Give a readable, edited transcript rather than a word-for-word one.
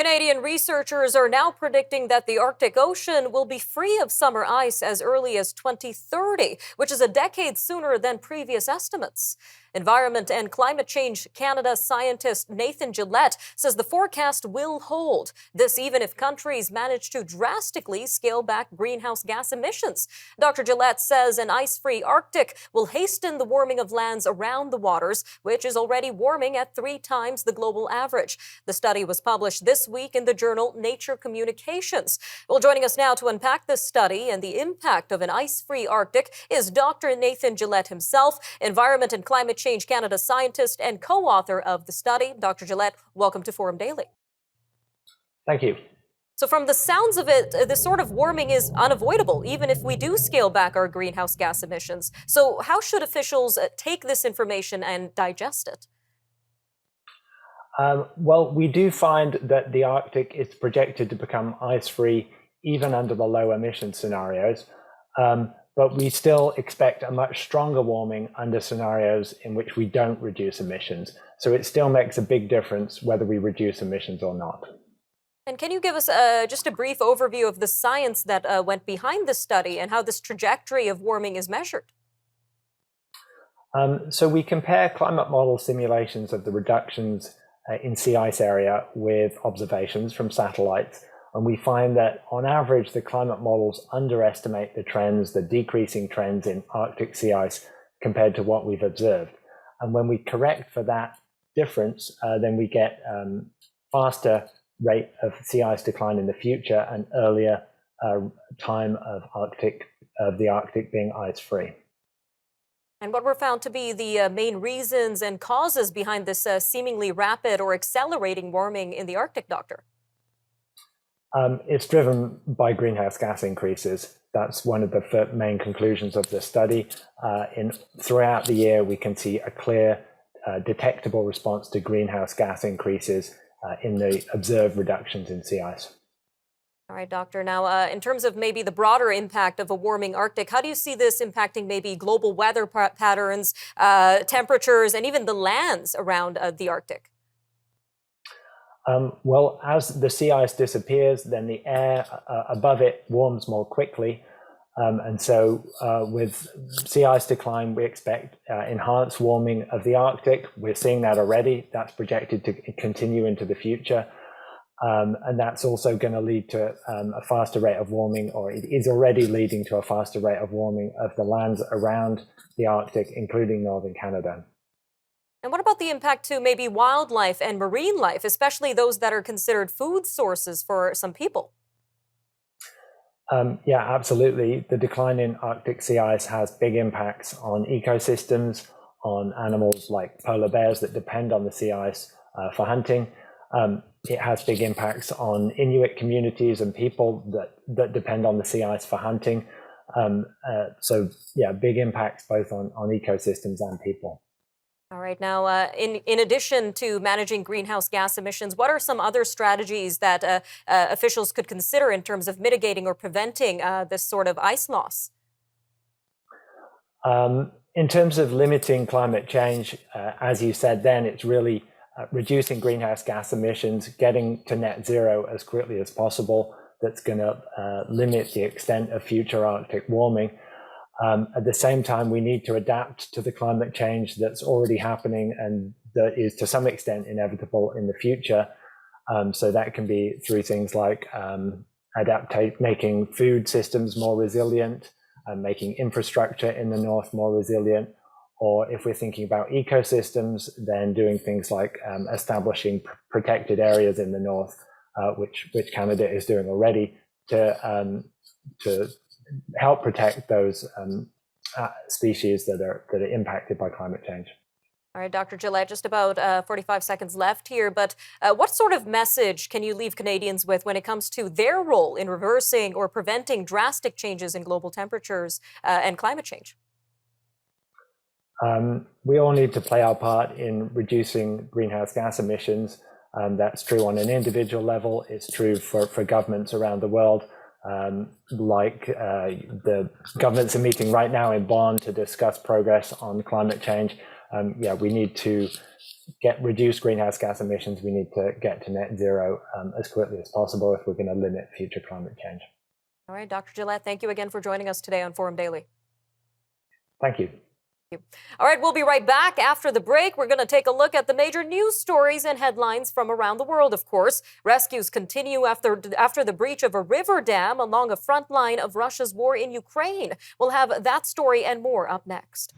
Canadian researchers are now predicting that the Arctic Ocean will be free of summer ice as early as 2030, which is a decade sooner than previous estimates. Environment and Climate Change Canada scientist Nathan Gillett says the forecast will hold. This even if countries manage to drastically scale back greenhouse gas emissions. Dr. Gillett says an ice-free Arctic will hasten the warming of lands around the waters, which is already warming at 3 times the global average. The study was published this week in the journal Nature Communications. Well, joining us now to unpack this study and the impact of an ice-free Arctic is Dr. Nathan Gillett himself, Environment and Climate Change Canada scientist and co-author of the study. Dr. Gillett, welcome to Forum Daily. Thank you. So from the sounds of it, this sort of warming is unavoidable, even if we do scale back our greenhouse gas emissions. So how should officials take this information and digest it? Well, we do find that the Arctic is projected to become ice-free even under the low emission scenarios, but we still expect a much stronger warming under scenarios in which we don't reduce emissions. So it still makes a big difference whether we reduce emissions or not. And can you give us just a brief overview of the science that went behind this study and how this trajectory of warming is measured? So we compare climate model simulations of the reductions in sea ice area with observations from satellites. And we find that on average, the climate models underestimate the trends, the decreasing trends in Arctic sea ice compared to what we've observed. And when we correct for that difference, then we get faster rate of sea ice decline in the future and earlier time of the Arctic being ice-free. And what were found to be the main reasons and causes behind this seemingly rapid or accelerating warming in the Arctic, Doctor? It's driven by greenhouse gas increases. That's one of the main conclusions of the study. Throughout the year, we can see a clear, detectable response to greenhouse gas increases in the observed reductions in sea ice. All right, Doctor. Now, in terms of maybe the broader impact of a warming Arctic, how do you see this impacting maybe global weather patterns, temperatures, and even the lands around the Arctic? Well, as the sea ice disappears, then the air above it warms more quickly. And so with sea ice decline, we expect enhanced warming of the Arctic. We're seeing that already. That's projected to continue into the future. And that's also going to lead to a faster rate of warming, or it is already leading to a faster rate of warming of the lands around the Arctic, including northern Canada. And what about the impact to maybe wildlife and marine life, especially those that are considered food sources for some people? Yeah, absolutely. The decline in Arctic sea ice has big impacts on ecosystems, on animals like polar bears that depend on the sea ice for hunting. It has big impacts on Inuit communities and people that depend on the sea ice for hunting. So yeah, big impacts both on ecosystems and people. All right. Now, in addition to managing greenhouse gas emissions, what are some other strategies that officials could consider in terms of mitigating or preventing this sort of ice loss? In terms of limiting climate change, as you said then, it's really reducing greenhouse gas emissions, getting to net zero as quickly as possible. That's going to limit the extent of future Arctic warming. At the same time, we need to adapt to the climate change that's already happening and that is to some extent inevitable in the future. So that can be through things like making food systems more resilient, making infrastructure in the north more resilient, or if we're thinking about ecosystems, then doing things like establishing protected areas in the north, which Canada is doing already to help protect those species that are impacted by climate change. All right, Dr. Gillett, just about 45 seconds left here, but what sort of message can you leave Canadians with when it comes to their role in reversing or preventing drastic changes in global temperatures and climate change? We all need to play our part in reducing greenhouse gas emissions. That's true on an individual level. It's true for governments around the world. The governments are meeting right now in Bonn to discuss progress on climate change. yeah, we need to reduce greenhouse gas emissions. We need to get to net zero as quickly as possible if we're going to limit future climate change. All right, Dr. Gillett, thank you again for joining us today on Forum Daily. Thank you. All right, we'll be right back after the break. We're going to take a look at the major news stories and headlines from around the world, of course. Rescues continue after the breach of a river dam along a front line of Russia's war in Ukraine. We'll have that story and more up next.